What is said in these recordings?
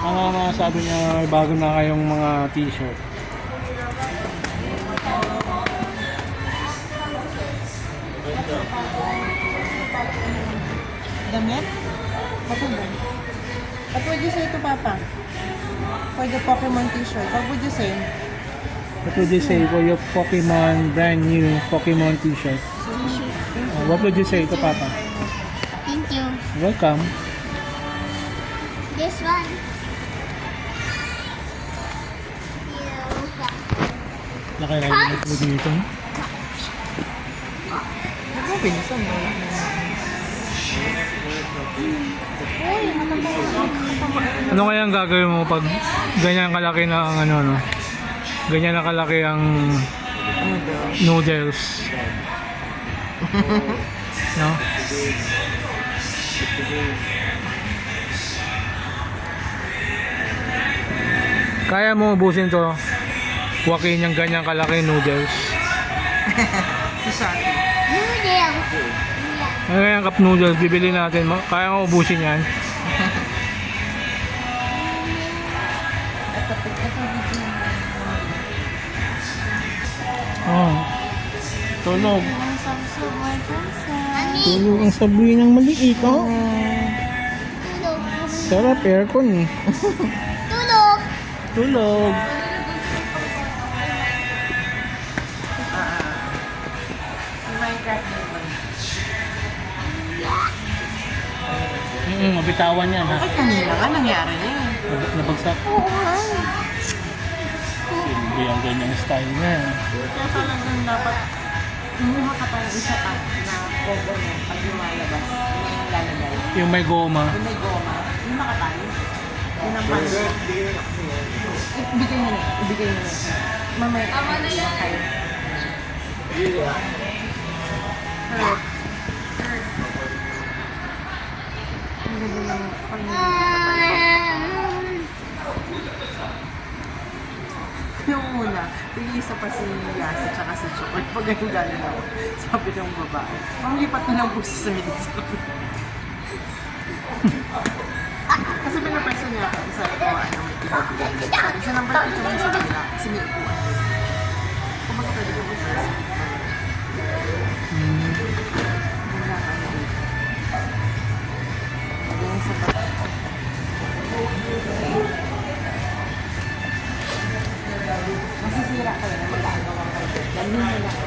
Ano na sabi niya, may bago na kayong mga t-shirt. Damit? Matulog. What would you say to Papa? For the Pokemon t-shirt, what would you say? What would you say for your Pokemon, brand new Pokemon t-shirt? What would you say to Papa? Thank you. Welcome. This one. Nakailangan mo dito. Ako, pinisan mo. Ano kaya ang gagawin mo pag ganyan kalaki na ang ano, no? Ganyan na kalaki ang noodles. No? Kaya mo ubusin to? Wakin yung ganyan kalaki noodles. Isa. Noodles. Ano yung cup noodles bibili natin? Kaya mo ubusin yan? Oh. Tulog. Tulog ang sabi ng maliit, oh. Tulog. Sarap, aircon eh. Tulog. Tulog. Minecraft naman. Mabitawan yan, ha? Ay, kanina nga nangyari na yun. Nabagsak. Oo nga. Silbi ang ganyang style niya. Kaya talagang dapat kumuha ka tayo isa pa na cover mo pag lumalabas. Yun ang lalagay. Yung may goma. Yung may goma. Yung nakatayo. Yun ang pan. Ibigay mo na. Ibigay mo na. Mamaya. Tama na yan. Hurt. Ang ganda ng yung una, tigisa pa si Yasa tsaka si Chokoy. Pag ganyan galing ako, sabi ng babae, ang lipat na ng buso sa medis ko. Kasi pinaperso niya ako, sabi ko, ano, may pinabigay. Sabi siya ng pagkita mo sa kanila, kasi may upuan. Kung baga pwede ko siya sa wala ka na dito. Ayan sa pag- masisira ka na mag-aagaw ang kayo. Dalhin mo na ako.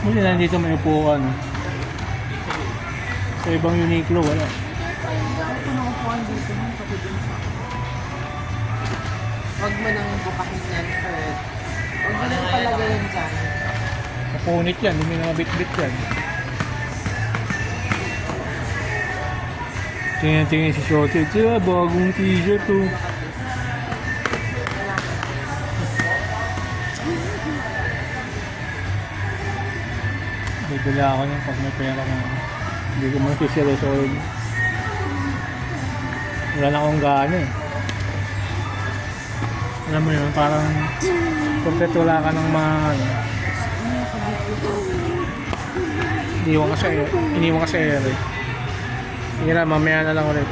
Muli na dito may upuan. Sa ibang Uniqlo, wala. Ito na upuan dito. Sabi din sa akin. Huwag mo nang bukahin yan, Fred. Huwag mo nang palagay yan dyan. Kapunit yan, hindi na mabit-bit yan. Tingnan si Shorty. Siya, bagong t-shirt to. Bibili ako niyan pag may pera na. Hindi ko masisiresolve. Wala na akong gana eh. Alam mo yun, parang kompleto wala ka ng mga ano. Iniwan ka sa ere. Sige na, mamaya na lang ulit.